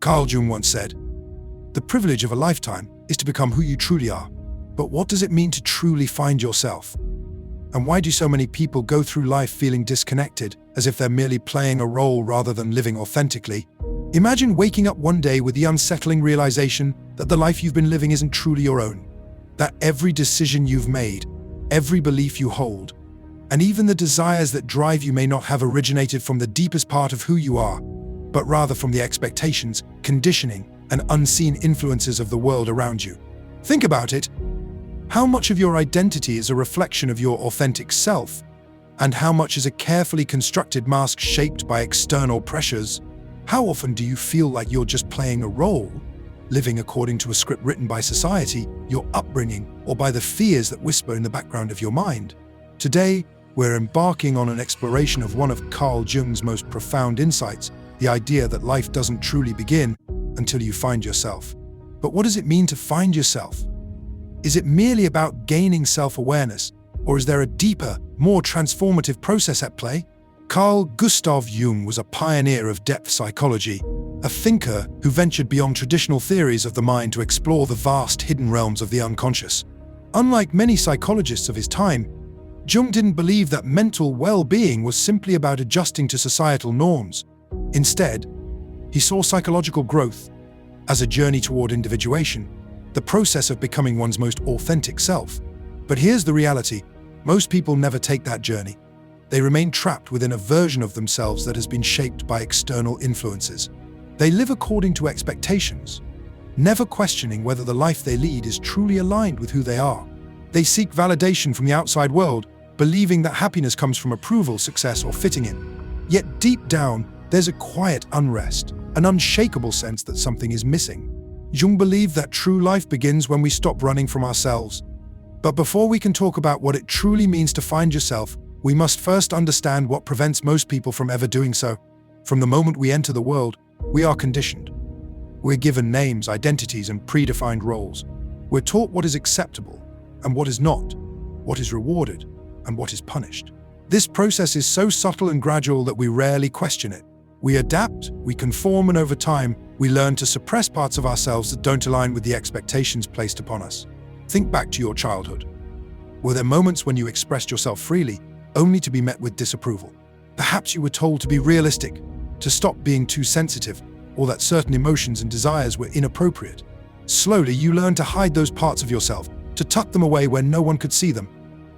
Carl Jung once said, "The privilege of a lifetime is to become who you truly are." But what does it mean to truly find yourself? And why do so many people go through life feeling disconnected, as if they're merely playing a role rather than living authentically? Imagine waking up one day with the unsettling realization that the life you've been living isn't truly your own. That every decision you've made, every belief you hold, and even the desires that drive you may not have originated from the deepest part of who you are, but rather from the expectations, conditioning, and unseen influences of the world around you. Think about it. How much of your identity is a reflection of your authentic self, and how much is a carefully constructed mask shaped by external pressures? How often do you feel like you're just playing a role, living according to a script written by society, your upbringing, or by the fears that whisper in the background of your mind? Today, we're embarking on an exploration of one of Carl Jung's most profound insights, the idea that life doesn't truly begin until you find yourself. But what does it mean to find yourself? Is it merely about gaining self-awareness, or is there a deeper, more transformative process at play? Carl Gustav Jung was a pioneer of depth psychology, a thinker who ventured beyond traditional theories of the mind to explore the vast hidden realms of the unconscious. Unlike many psychologists of his time, Jung didn't believe that mental well-being was simply about adjusting to societal norms. Instead, he saw psychological growth as a journey toward individuation, the process of becoming one's most authentic self. But here's the reality: most people never take that journey. They remain trapped within a version of themselves that has been shaped by external influences. They live according to expectations, never questioning whether the life they lead is truly aligned with who they are. They seek validation from the outside world, believing that happiness comes from approval, success, or fitting in. Yet deep down, there's a quiet unrest, an unshakable sense that something is missing. Jung believed that true life begins when we stop running from ourselves. But before we can talk about what it truly means to find yourself, we must first understand what prevents most people from ever doing so. From the moment we enter the world, we are conditioned. We're given names, identities, and predefined roles. We're taught what is acceptable and what is not, what is rewarded and what is punished. This process is so subtle and gradual that we rarely question it. We adapt, we conform, and over time, we learn to suppress parts of ourselves that don't align with the expectations placed upon us. Think back to your childhood. Were there moments when you expressed yourself freely, only to be met with disapproval? Perhaps you were told to be realistic, to stop being too sensitive, or that certain emotions and desires were inappropriate. Slowly, you learned to hide those parts of yourself, to tuck them away where no one could see them.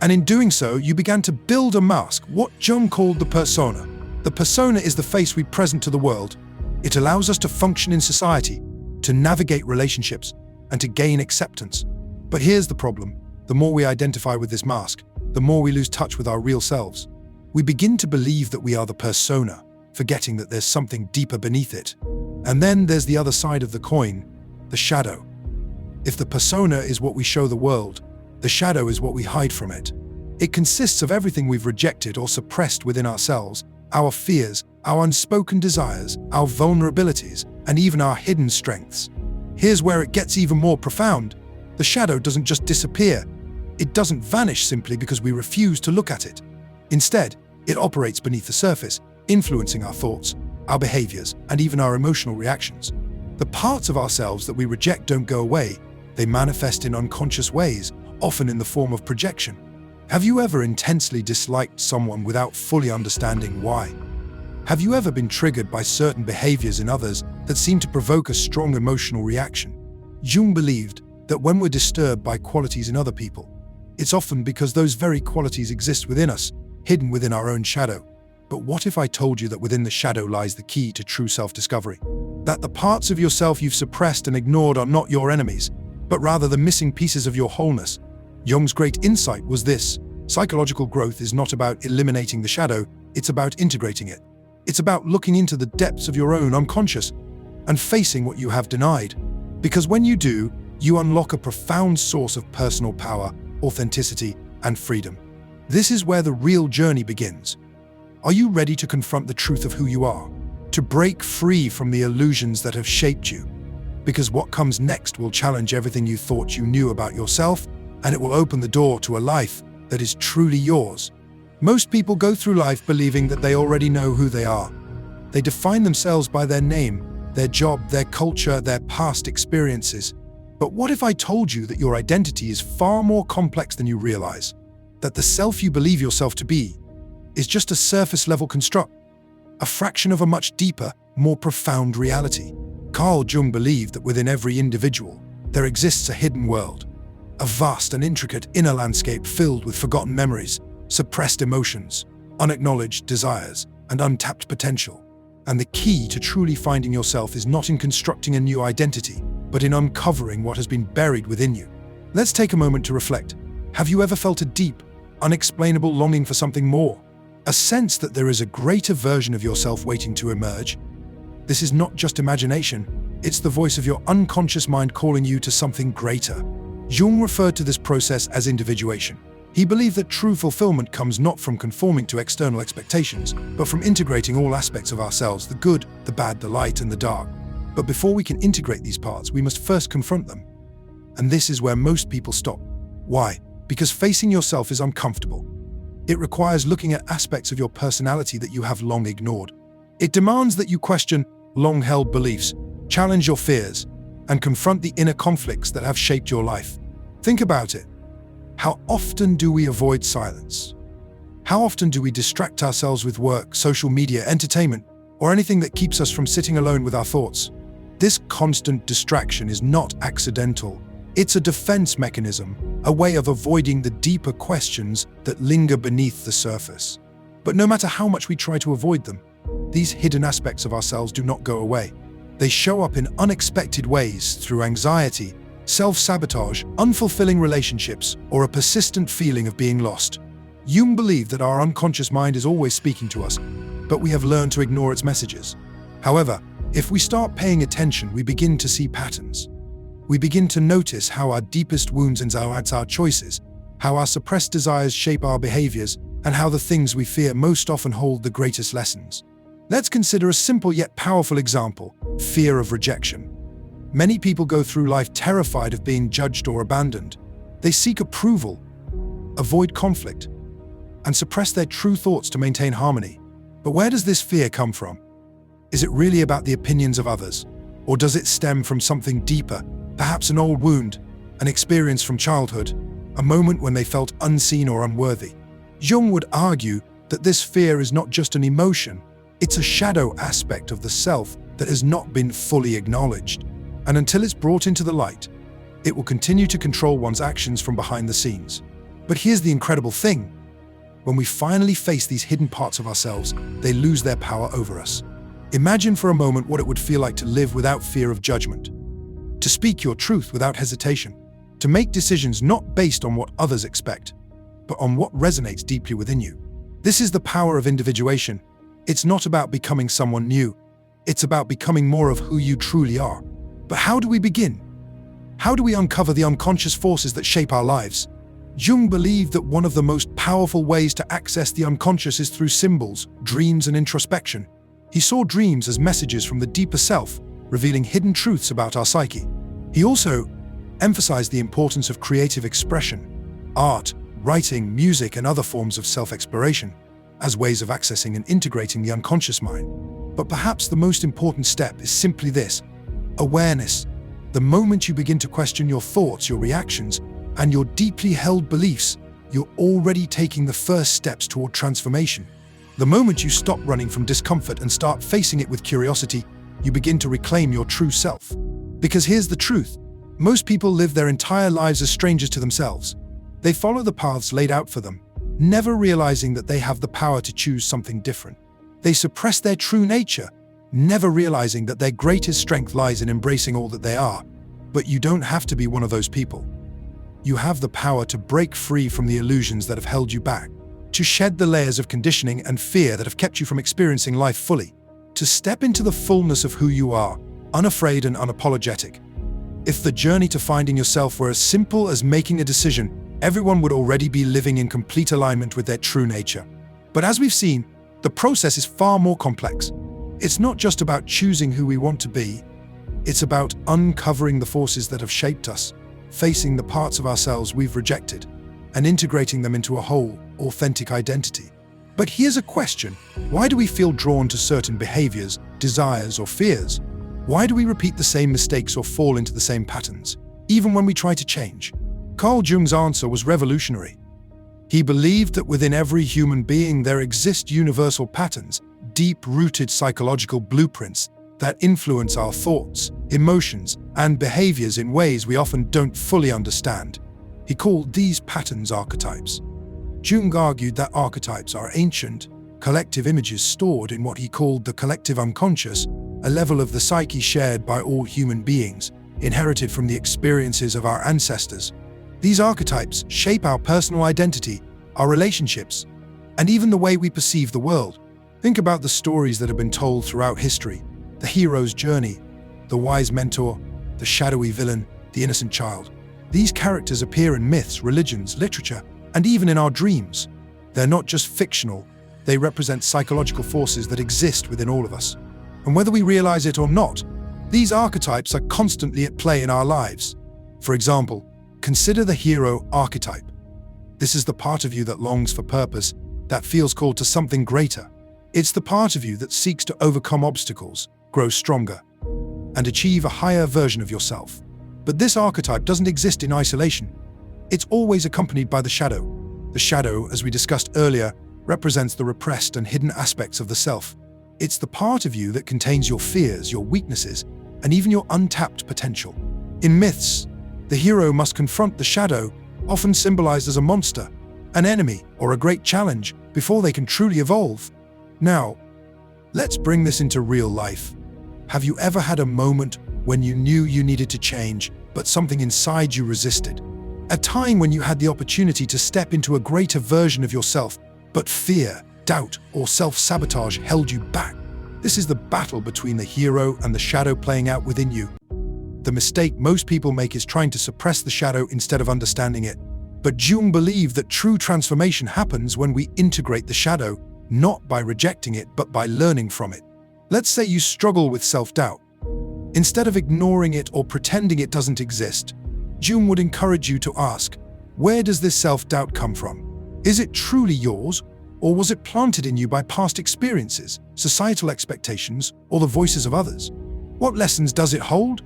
And in doing so, you began to build a mask, what Jung called the persona. The persona is the face we present to the world. It allows us to function in society, to navigate relationships, and to gain acceptance. But here's the problem. The more we identify with this mask, the more we lose touch with our real selves. We begin to believe that we are the persona, forgetting that there's something deeper beneath it. And then there's the other side of the coin, the shadow. If the persona is what we show the world, the shadow is what we hide from it. It consists of everything we've rejected or suppressed within ourselves: our fears, our unspoken desires, our vulnerabilities, and even our hidden strengths. Here's where it gets even more profound. The shadow doesn't just disappear. It doesn't vanish simply because we refuse to look at it. Instead, it operates beneath the surface, influencing our thoughts, our behaviors, and even our emotional reactions. The parts of ourselves that we reject don't go away. They manifest in unconscious ways, often in the form of projection. Have you ever intensely disliked someone without fully understanding why? Have you ever been triggered by certain behaviors in others that seem to provoke a strong emotional reaction? Jung believed that when we're disturbed by qualities in other people, it's often because those very qualities exist within us, hidden within our own shadow. But what if I told you that within the shadow lies the key to true self-discovery? That the parts of yourself you've suppressed and ignored are not your enemies, but rather the missing pieces of your wholeness. Jung's great insight was this: psychological growth is not about eliminating the shadow, it's about integrating it. It's about looking into the depths of your own unconscious and facing what you have denied. Because when you do, you unlock a profound source of personal power, authenticity, and freedom. This is where the real journey begins. Are you ready to confront the truth of who you are? To break free from the illusions that have shaped you? Because what comes next will challenge everything you thought you knew about yourself, and it will open the door to a life that is truly yours. Most people go through life believing that they already know who they are. They define themselves by their name, their job, their culture, their past experiences. But what if I told you that your identity is far more complex than you realize? That the self you believe yourself to be is just a surface-level construct, a fraction of a much deeper, more profound reality. Carl Jung believed that within every individual, there exists a hidden world, a vast and intricate inner landscape filled with forgotten memories, suppressed emotions, unacknowledged desires, and untapped potential. And the key to truly finding yourself is not in constructing a new identity, but in uncovering what has been buried within you. Let's take a moment to reflect. Have you ever felt a deep, unexplainable longing for something more? A sense that there is a greater version of yourself waiting to emerge? This is not just imagination, it's the voice of your unconscious mind calling you to something greater. Jung referred to this process as individuation. He believed that true fulfillment comes not from conforming to external expectations, but from integrating all aspects of ourselves, the good, the bad, the light, and the dark. But before we can integrate these parts, we must first confront them. And this is where most people stop. Why? Because facing yourself is uncomfortable. It requires looking at aspects of your personality that you have long ignored. It demands that you question long-held beliefs, challenge your fears, and confront the inner conflicts that have shaped your life. Think about it. How often do we avoid silence? How often do we distract ourselves with work, social media, entertainment, or anything that keeps us from sitting alone with our thoughts? This constant distraction is not accidental. It's a defense mechanism, a way of avoiding the deeper questions that linger beneath the surface. But no matter how much we try to avoid them, these hidden aspects of ourselves do not go away. They show up in unexpected ways through anxiety, self-sabotage, unfulfilling relationships, or a persistent feeling of being lost. Jung believed that our unconscious mind is always speaking to us, but we have learned to ignore its messages. However, if we start paying attention, we begin to see patterns. We begin to notice how our deepest wounds influence our choices, how our suppressed desires shape our behaviors, and how the things we fear most often hold the greatest lessons. Let's consider a simple yet powerful example: fear of rejection. Many people go through life terrified of being judged or abandoned. They seek approval, avoid conflict, and suppress their true thoughts to maintain harmony. But where does this fear come from? Is it really about the opinions of others? Or does it stem from something deeper, perhaps an old wound, an experience from childhood, a moment when they felt unseen or unworthy? Jung would argue that this fear is not just an emotion, it's a shadow aspect of the self that has not been fully acknowledged. And until it's brought into the light, it will continue to control one's actions from behind the scenes. But here's the incredible thing. When we finally face these hidden parts of ourselves, they lose their power over us. Imagine for a moment what it would feel like to live without fear of judgment, to speak your truth without hesitation, to make decisions not based on what others expect, but on what resonates deeply within you. This is the power of individuation. It's not about becoming someone new. It's about becoming more of who you truly are. But how do we begin? How do we uncover the unconscious forces that shape our lives? Jung believed that one of the most powerful ways to access the unconscious is through symbols, dreams, and introspection. He saw dreams as messages from the deeper self, revealing hidden truths about our psyche. He also emphasized the importance of creative expression, art, writing, music, and other forms of self-exploration, as ways of accessing and integrating the unconscious mind. But perhaps the most important step is simply this: awareness. The moment you begin to question your thoughts, your reactions, and your deeply held beliefs, you're already taking the first steps toward transformation. The moment you stop running from discomfort and start facing it with curiosity, you begin to reclaim your true self. Because here's the truth: most people live their entire lives as strangers to themselves. They follow the paths laid out for them, never realizing that they have the power to choose something different. They suppress their true nature, never realizing that their greatest strength lies in embracing all that they are. But you don't have to be one of those people. You have the power to break free from the illusions that have held you back, to shed the layers of conditioning and fear that have kept you from experiencing life fully, to step into the fullness of who you are, unafraid and unapologetic. If the journey to finding yourself were as simple as making a decision, everyone would already be living in complete alignment with their true nature. But as we've seen, the process is far more complex. It's not just about choosing who we want to be. It's about uncovering the forces that have shaped us, facing the parts of ourselves we've rejected, and integrating them into a whole, authentic identity. But here's a question: why do we feel drawn to certain behaviors, desires, or fears? Why do we repeat the same mistakes or fall into the same patterns, even when we try to change? Carl Jung's answer was revolutionary. He believed that within every human being there exist universal patterns, deep-rooted psychological blueprints that influence our thoughts, emotions, and behaviors in ways we often don't fully understand. He called these patterns archetypes. Jung argued that archetypes are ancient, collective images stored in what he called the collective unconscious, a level of the psyche shared by all human beings, inherited from the experiences of our ancestors. These archetypes shape our personal identity, our relationships, and even the way we perceive the world. Think about the stories that have been told throughout history: the hero's journey, the wise mentor, the shadowy villain, the innocent child. These characters appear in myths, religions, literature, and even in our dreams. They're not just fictional, they represent psychological forces that exist within all of us. And whether we realize it or not, these archetypes are constantly at play in our lives. For example, consider the hero archetype. This is the part of you that longs for purpose, that feels called to something greater. It's the part of you that seeks to overcome obstacles, grow stronger, and achieve a higher version of yourself. But this archetype doesn't exist in isolation. It's always accompanied by the shadow. The shadow, as we discussed earlier, represents the repressed and hidden aspects of the self. It's the part of you that contains your fears, your weaknesses, and even your untapped potential. In myths, the hero must confront the shadow, often symbolized as a monster, an enemy, or a great challenge, before they can truly evolve. Now, let's bring this into real life. Have you ever had a moment when you knew you needed to change, but something inside you resisted? A time when you had the opportunity to step into a greater version of yourself, but fear, doubt, or self-sabotage held you back. This is the battle between the hero and the shadow playing out within you. The mistake most people make is trying to suppress the shadow instead of understanding it. But Jung believed that true transformation happens when we integrate the shadow, not by rejecting it, but by learning from it. Let's say you struggle with self-doubt. Instead of ignoring it or pretending it doesn't exist, Jung would encourage you to ask, where does this self-doubt come from? Is it truly yours, or was it planted in you by past experiences, societal expectations, or the voices of others? What lessons does it hold?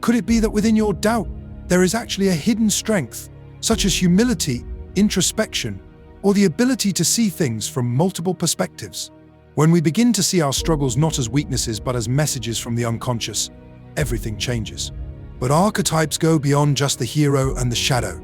Could it be that within your doubt, there is actually a hidden strength, such as humility, introspection, or the ability to see things from multiple perspectives? When we begin to see our struggles not as weaknesses but as messages from the unconscious, everything changes. But archetypes go beyond just the hero and the shadow.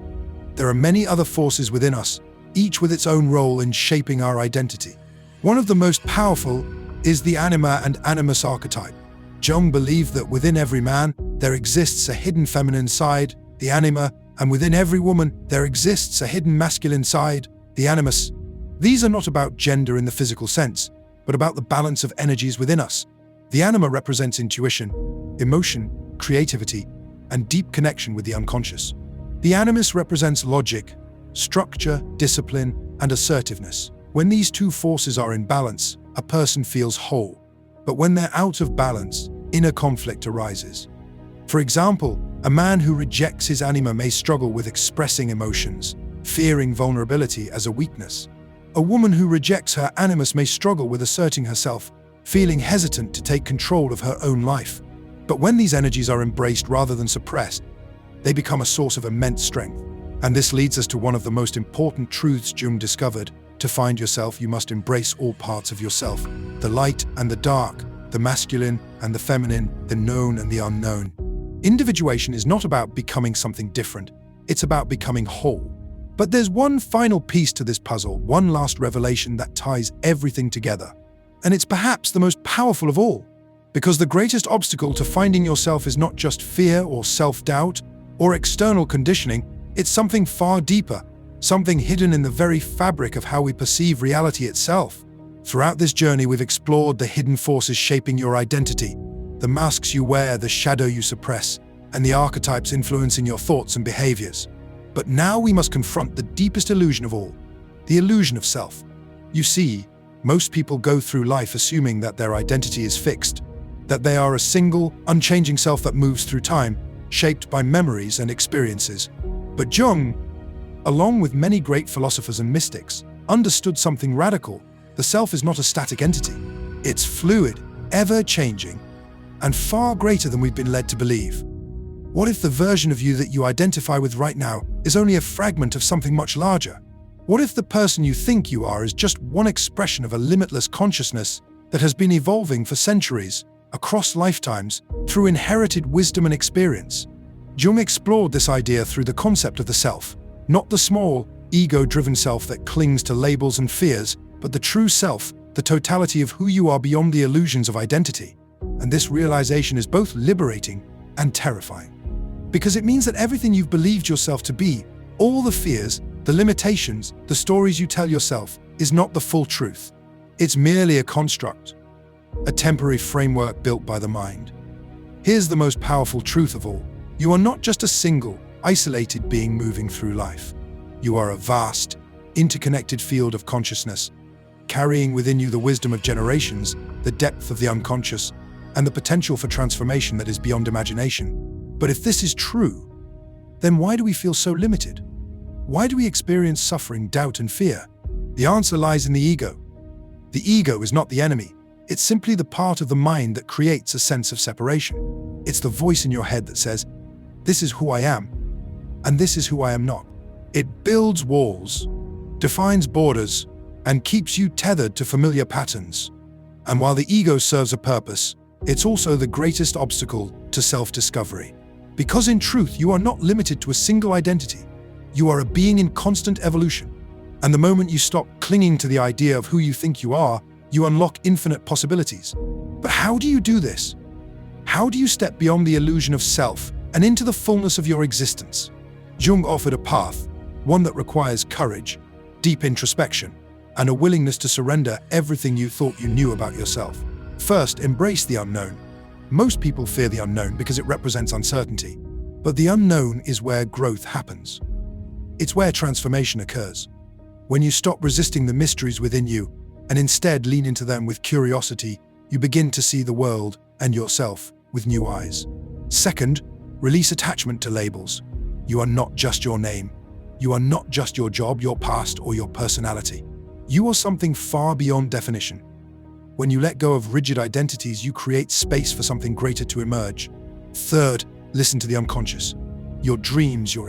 There are many other forces within us, each with its own role in shaping our identity. One of the most powerful is the anima and animus archetype. Jung believed that within every man, there exists a hidden feminine side, the anima, and within every woman, there exists a hidden masculine side, the animus. These are not about gender in the physical sense, but about the balance of energies within us. The anima represents intuition, emotion, creativity, and deep connection with the unconscious. The animus represents logic, structure, discipline, and assertiveness. When these two forces are in balance, a person feels whole. But when they're out of balance, inner conflict arises. For example, a man who rejects his anima may struggle with expressing emotions, fearing vulnerability as a weakness. A woman who rejects her animus may struggle with asserting herself, feeling hesitant to take control of her own life. But when these energies are embraced rather than suppressed, they become a source of immense strength. And this leads us to one of the most important truths Jung discovered. To find yourself, you must embrace all parts of yourself, the light and the dark, the masculine and the feminine, the known and the unknown. Individuation is not about becoming something different, it's about becoming whole. But there's one final piece to this puzzle, one last revelation that ties everything together. And it's perhaps the most powerful of all, because the greatest obstacle to finding yourself is not just fear or self-doubt or external conditioning, it's something far deeper, something hidden in the very fabric of how we perceive reality itself. Throughout this journey, we've explored the hidden forces shaping your identity, the masks you wear, the shadow you suppress, and the archetypes influencing your thoughts and behaviors. But now we must confront the deepest illusion of all, the illusion of self. You see, most people go through life assuming that their identity is fixed, that they are a single, unchanging self that moves through time, shaped by memories and experiences. But Jung, along with many great philosophers and mystics, understood something radical. The self is not a static entity. It's fluid, ever-changing, and far greater than we've been led to believe. What if the version of you that you identify with right now is only a fragment of something much larger? What if the person you think you are is just one expression of a limitless consciousness that has been evolving for centuries, across lifetimes, through inherited wisdom and experience? Jung explored this idea through the concept of the self, not the small, ego-driven self that clings to labels and fears, but the true self, the totality of who you are beyond the illusions of identity. And this realization is both liberating and terrifying, because it means that everything you've believed yourself to be, all the fears, the limitations, the stories you tell yourself, is not the full truth. It's merely a construct, a temporary framework built by the mind. Here's the most powerful truth of all. You are not just a single, isolated being moving through life. You are a vast, interconnected field of consciousness, carrying within you the wisdom of generations, the depth of the unconscious, and the potential for transformation that is beyond imagination. But if this is true, then why do we feel so limited? Why do we experience suffering, doubt, and fear? The answer lies in the ego. The ego is not the enemy. It's simply the part of the mind that creates a sense of separation. It's the voice in your head that says, "This is who I am, and this is who I am not." It builds walls, defines borders, and keeps you tethered to familiar patterns. And while the ego serves a purpose, it's also the greatest obstacle to self-discovery. Because in truth, you are not limited to a single identity. You are a being in constant evolution. And the moment you stop clinging to the idea of who you think you are, you unlock infinite possibilities. But how do you do this? How do you step beyond the illusion of self and into the fullness of your existence? Jung offered a path, one that requires courage, deep introspection, and a willingness to surrender everything you thought you knew about yourself. First, embrace the unknown. Most people fear the unknown because it represents uncertainty. But the unknown is where growth happens. It's where transformation occurs. When you stop resisting the mysteries within you and instead lean into them with curiosity, you begin to see the world and yourself with new eyes. Second, release attachment to labels. You are not just your name. You are not just your job, your past, or your personality. You are something far beyond definition. When you let go of rigid identities, you create space for something greater to emerge. Third, listen to the unconscious. Your dreams, your